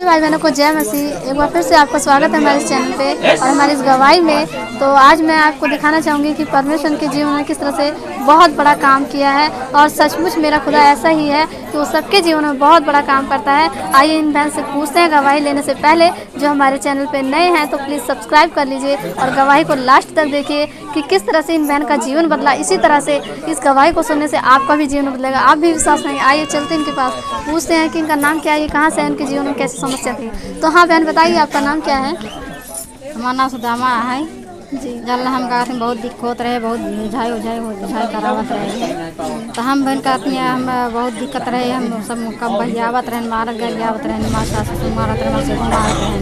भाई बहनों को जय मसीह। एक बार फिर से आपका स्वागत है हमारे इस चैनल पे और हमारी इस गवाही में। तो आज मैं आपको दिखाना चाहूँगी कि परमेश्वर के जीवन में किस तरह से बहुत बड़ा काम किया है और सचमुच मेरा खुदा ऐसा ही है कि वो सबके जीवन में बहुत बड़ा काम करता है। आइए इन बहन से पूछते हैं गवाही लेने से पहले। जो हमारे चैनल पे नए हैं तो प्लीज़ सब्सक्राइब कर लीजिए और गवाही को लास्ट तक देखिए कि किस तरह से इन बहन का जीवन बदला। इसी तरह से इस गवाही को सुनने से आपका भी जीवन बदलेगा, आप भी विश्वास करेंगे। आइए चलते इनके पास, पूछते हैं कि इनका नाम क्या है, ये कहाँ से है, इनके जीवन में कैसी समस्या थी। तो हाँ बहन बताइए, आपका नाम क्या है? हमारा नाम सुदामा है जी। जल हम कहते बहुत दिक्कत रहे, बहुत बुझाई करावत रहे। तो हम बहन कहते हैं हम बहुत दिक्कत रहे, हम सब कब बहियावत रहे, मारत गरियावत रहे, माँ सास मारत रहे, मारत रहे,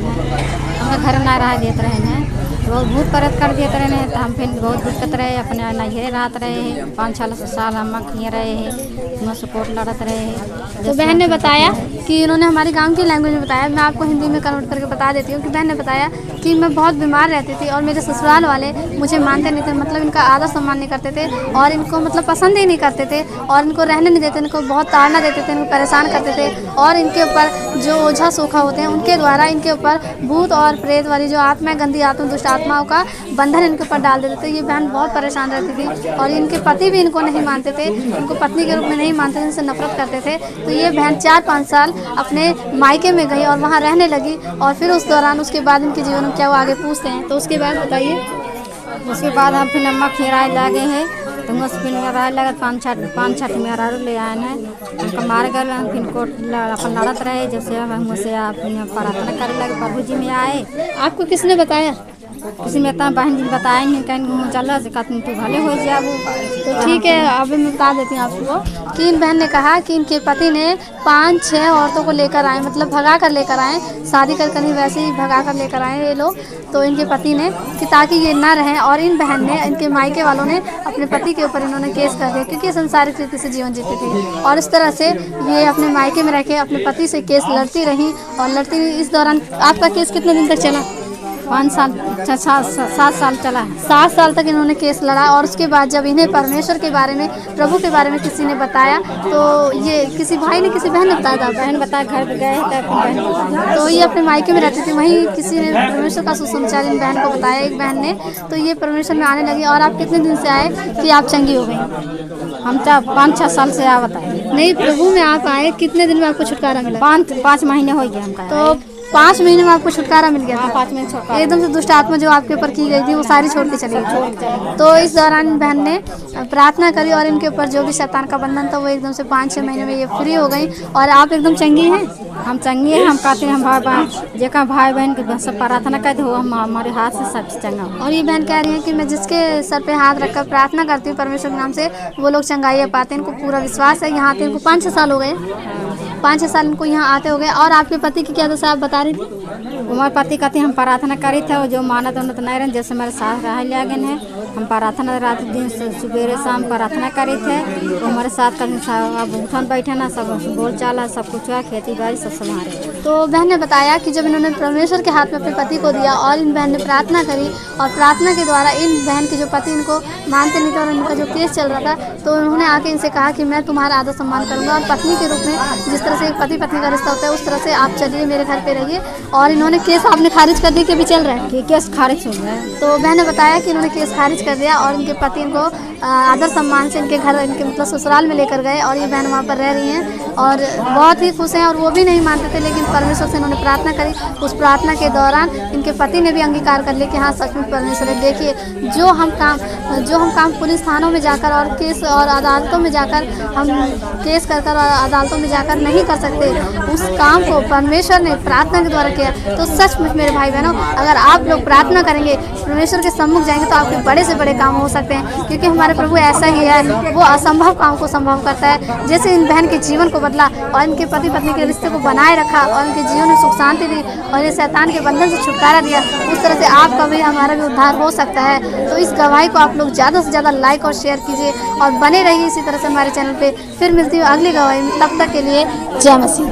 हमें घर ना रह देते रहे, बहुत भूत परत कर देते रहे। तो हम फिर बहुत दिक्कत रहे, अपने नैहरे रहते रहे, 5-6 साल हम किए रहे हैं, सपोर्ट लड़त रहे। तो बहन ने बताया कि इन्होंने हमारे गांव की लैंग्वेज में बताया, मैं आपको हिंदी में कन्वर्ट करके बता देती हूँ कि बहन ने बताया कि मैं बहुत बीमार रहती थी और मेरे ससुराल वाले मुझे मानते नहीं थे, मतलब इनका आदर सम्मान नहीं करते थे और इनको मतलब पसंद ही नहीं करते थे और इनको रहने नहीं देते, इनको बहुत ताड़ना देते थे, इनको परेशान करते थे और इनके ऊपर जो ओझा सोखा होते हैं उनके द्वारा इनके ऊपर भूत और प्रेत वाली जो आत्मा, गंदी आत्मा, दुष्ट आत्माओं का बंधन इनके ऊपर डाल देते थे। ये बहन बहुत परेशान रहती थी और इनके पति भी इनको नहीं मानते थे, इनको पत्नी के रूप में नहीं मानते थे, इनसे नफरत करते थे। तो ये बहन 4-5 साल अपने मायके में गई और वहाँ रहने लगी और फिर उस दौरान उसके बाद इनके जीवन में क्या वो आगे पूछते हैं। तो उसके बाद बताइए। उसके बाद हम फिर अम्मा खिराए लगे हैं, तो मुझसे फिर मेरा लगा 5-6 मेरा ले आए हैं, उनका मार गए। हम फिर कोर्ट अपन लड़त रहे, जैसे हम मुझसे प्रार्थना करे लगे, प्रभु जी में आए। आपको किसने बताया? किसी में इतना बहन जी बताए नहीं, कहीं चलो कहते तू भले हो जाओ। तो ठीक है, अभी मैं बता देती हूँ आपको कि इन बहन ने कहा कि इनके पति ने 5-6 औरतों को लेकर आए, मतलब भगा कर लेकर आए, शादी कर नहीं वैसे ही भगा कर लेकर आए ये लोग। तो इनके पति ने कि ताकि ये ना रहें, और इन बहन ने, इनके मायके वालों ने अपने पति के ऊपर इन्होंने केस कर दिया क्योंकि संसारिक रीति से जीवन जीती थी और इस तरह से ये अपने मायके में रह के अपने पति से केस लड़ती रही और लड़ती रही। इस दौरान आपका केस कितने दिन तक चला? 7 साल चला। 7 साल तक इन्होंने केस लड़ा और उसके बाद जब इन्हें परमेश्वर के बारे में, प्रभु के बारे में किसी ने बताया, तो ये किसी भाई ने, किसी बहन ने बताया था, बहन बताया, घर पे गए तो बहन बताया। तो ये अपने मायके में रहती थी, वहीं किसी ने परमेश्वर का सुसमाचार इन बहन को बताया, एक बहन ने। तो ये परमेश्वर में आने लगी। और आप कितने दिन से आए कि आप चंगी हो गई? हम 5-6 साल से आवत है। नहीं, प्रभु में आप आए, कितने दिन में आपको छुटकारा मिला? 5 महीने हो गए हमका। तो 5 महीने में आपको छुटकारा मिल गया था? 5 महीने छुटकारा। एकदम से दुष्ट आत्मा जो आपके ऊपर की गई थी वो सारी छोड़ के चली गई। तो इस दौरान बहन ने प्रार्थना करी और इनके ऊपर जो भी शैतान का बंधन था वो एकदम से 5-6 महीने में ये फ्री हो गई और आप एकदम चंगी हैं। हम चंगी हैं। हम कहते हैं हम भाई बहन के सब प्रार्थना करते हो, हम हमारे हाथ से सब चंगा हो। और ये बहन कह रही है कि मैं जिसके सर पे हाथ रखकर प्रार्थना करती हूँ परमेश्वर के नाम से, वो लोग चंगाई पाते हैं। इनको पूरा विश्वास है। यहाँ आते इनको 5-6 साल हो गए, 5-6 साल इनको यहाँ आते हो गए। और आपके पति की क्या दशा आप बता रही थी? हमारे पति कहते हम प्रार्थना करी थे, जो मानत उन्नत नहीं रहे, जैसे हमारे साथ रह लगे हैं। हम प्रार्थना रात दिन सुबह शाम प्रार्थना करी थे। तो हमारे साथ कभी उठन बैठे ना, सब बोल चाल सब कुछ हुआ, खेती बाड़ी सब संभाले। तो बहन ने बताया कि जब इन्होंने परमेश्वर के हाथ में अपने पति को दिया और इन बहन ने प्रार्थना करी और प्रार्थना के द्वारा इन बहन के जो पति इनको मानते नहीं थे और उनका जो केस चल रहा था, तो उन्होंने आके इनसे कहा कि मैं तुम्हारा आदर सम्मान करूंगा और पत्नी के रूप में जिस तरह से एक पति पत्नी का रिश्ता होता है उस तरह से आप चलिए, मेरे घर पे रहिए। और इन्होंने केस आपने खारिज कर दिया कि अभी चल रहा है? कि केस खारिज हो रहा है। तो बहन ने बताया कि इन्होंने केस खारिज कर दिया और इनके पति इनको आदर सम्मान से इनके घर, इनके मतलब ससुराल में लेकर गए और ये बहन वहाँ पर रह रही हैं और बहुत ही खुश हैं। और वो भी नहीं मानते थे, लेकिन परमेश्वर से इन्होंने प्रार्थना करी। उस प्रार्थना के दौरान इनके पति ने भी अंगीकार कर लिया कि हाँ सच में परमेश्वर है। देखिए, जो हम काम पुलिस थानों में जाकर और केस और अदालतों में जाकर हम केस कर और अदालतों में जाकर नहीं कर सकते, उस काम को परमेश्वर ने प्रार्थना के द्वारा किया। तो सचमुच मेरे भाई बहनों, अगर आप लोग प्रार्थना करेंगे, परमेश्वर के सम्मुख जाएंगे, तो आपके बड़े से बड़े काम हो सकते हैं, क्योंकि हमारे प्रभु ऐसा ही है, वो असंभव काम को संभव करता है। जैसे इन बहन के जीवन को बदला और इनके पति पत्नी के रिश्ते को बनाए रखा और इनके जीवन में सुख शांति दी और ये शैतान के बंधन से छुटकारा दिया, उस तरह से आपका भी, हमारा भी उद्धार हो सकता है। तो इस गवाही को आप लोग ज़्यादा से ज़्यादा लाइक और शेयर कीजिए और बने रहिए इसी तरह से हमारे चैनल पे। फिर मिलती हूँ अगली गवाही में, तब तक के लिए जय मसीह।